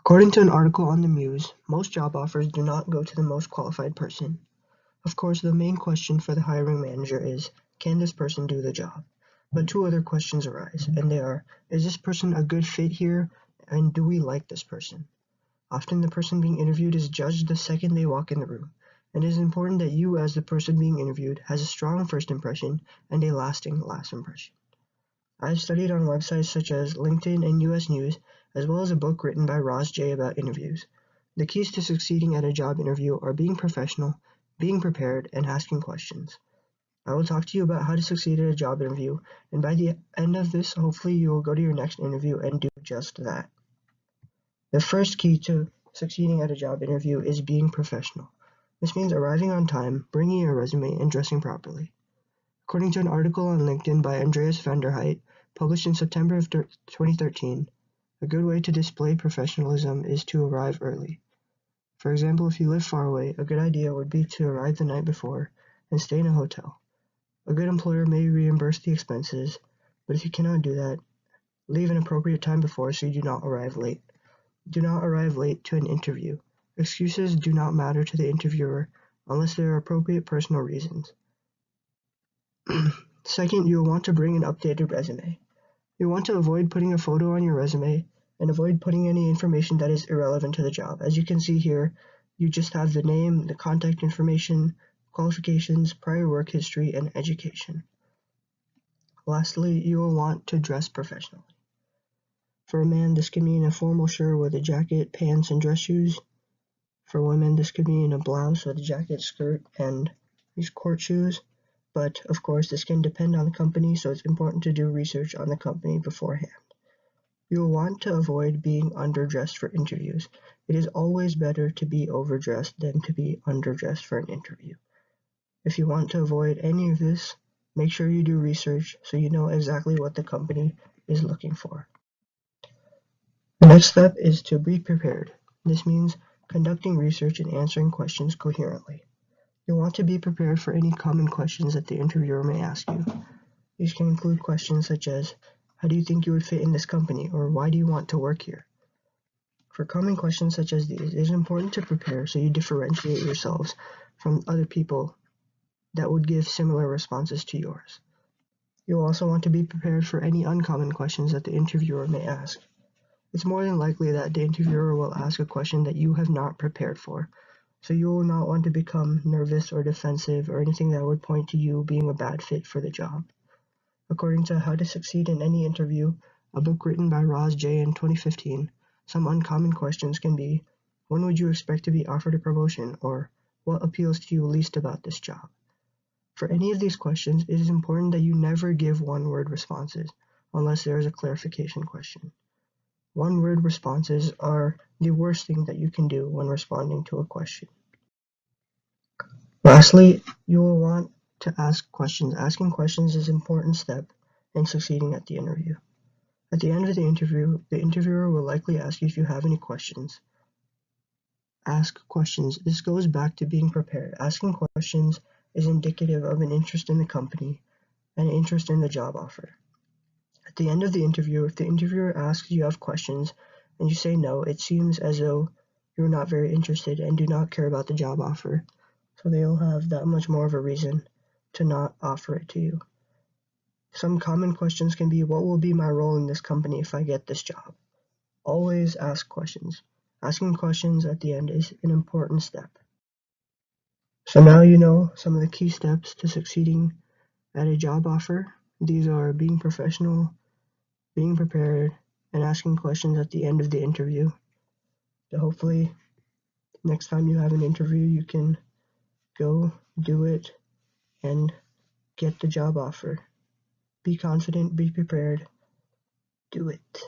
According to an article on the Muse, most job offers do not go to the most qualified person. Of course, the main question for the hiring manager is, can this person do the job? But two other questions arise, and they are, is this person a good fit here, and do we like this person? Often the person being interviewed is judged the second they walk in the room, and it is important that you, as the person being interviewed, has a strong first impression and a lasting last impression. I have studied on websites such as LinkedIn and US News, as well as a book written by Ross J. about interviews. The keys to succeeding at a job interview are being professional, being prepared, and asking questions. I will talk to you about how to succeed at a job interview, and by the end of this, hopefully you will go to your next interview and do just that. The first key to succeeding at a job interview is being professional. This means arriving on time, bringing your resume, and dressing properly. According to an article on LinkedIn by Andreas van der Heit, published in September of 2013, a good way to display professionalism is to arrive early. For example, if you live far away, a good idea would be to arrive the night before and stay in a hotel. A good employer may reimburse the expenses, but if you cannot do that, leave an appropriate time before so you do not arrive late. Do not arrive late to an interview. Excuses do not matter to the interviewer unless there are appropriate personal reasons. Second, you will want to bring an updated resume. You want to avoid putting a photo on your resume and avoid putting any information that is irrelevant to the job. As you can see here, you just have the name, the contact information, qualifications, prior work history, and education. Lastly, you will want to dress professionally. For a man, this could mean a formal shirt with a jacket, pants, and dress shoes. For women, this could mean a blouse with a jacket, skirt, and these court shoes. But, of course, this can depend on the company, so it's important to do research on the company beforehand. You will want to avoid being underdressed for interviews. It is always better to be overdressed than to be underdressed for an interview. If you want to avoid any of this, make sure you do research so you know exactly what the company is looking for. The next step is to be prepared. This means conducting research and answering questions coherently. You'll want to be prepared for any common questions that the interviewer may ask you. These can include questions such as, how do you think you would fit in this company, or why do you want to work here? For common questions such as these, it is important to prepare so you differentiate yourselves from other people that would give similar responses to yours. You'll also want to be prepared for any uncommon questions that the interviewer may ask. It's more than likely that the interviewer will ask a question that you have not prepared for, so you will not want to become nervous or defensive or anything that would point to you being a bad fit for the job. According to How to Succeed in Any Interview, a book written by Ross J. in 2015, some uncommon questions can be, when would you expect to be offered a promotion, or what appeals to you least about this job? For any of these questions, it is important that you never give one-word responses, unless there is a clarification question. One-word responses are the worst thing that you can do when responding to a question. Lastly, you will want to ask questions. Asking questions is an important step in succeeding at the interview. At the end of the interview, the interviewer will likely ask you if you have any questions. Ask questions. This goes back to being prepared. Asking questions is indicative of an interest in the company and an interest in the job offer. At the end of the interview, if the interviewer asks you have questions and you say no, it seems as though you're not very interested and do not care about the job offer, so they'll have that much more of a reason to not offer it to you. Some common questions can be, what will be my role in this company if I get this job? Always ask questions. Asking questions at the end is an important step. So now you know some of the key steps to succeeding at a job offer. These are being professional, being prepared, and asking questions at the end of the interview. So hopefully, next time you have an interview, you can go do it and get the job offer. Be confident, be prepared, do it.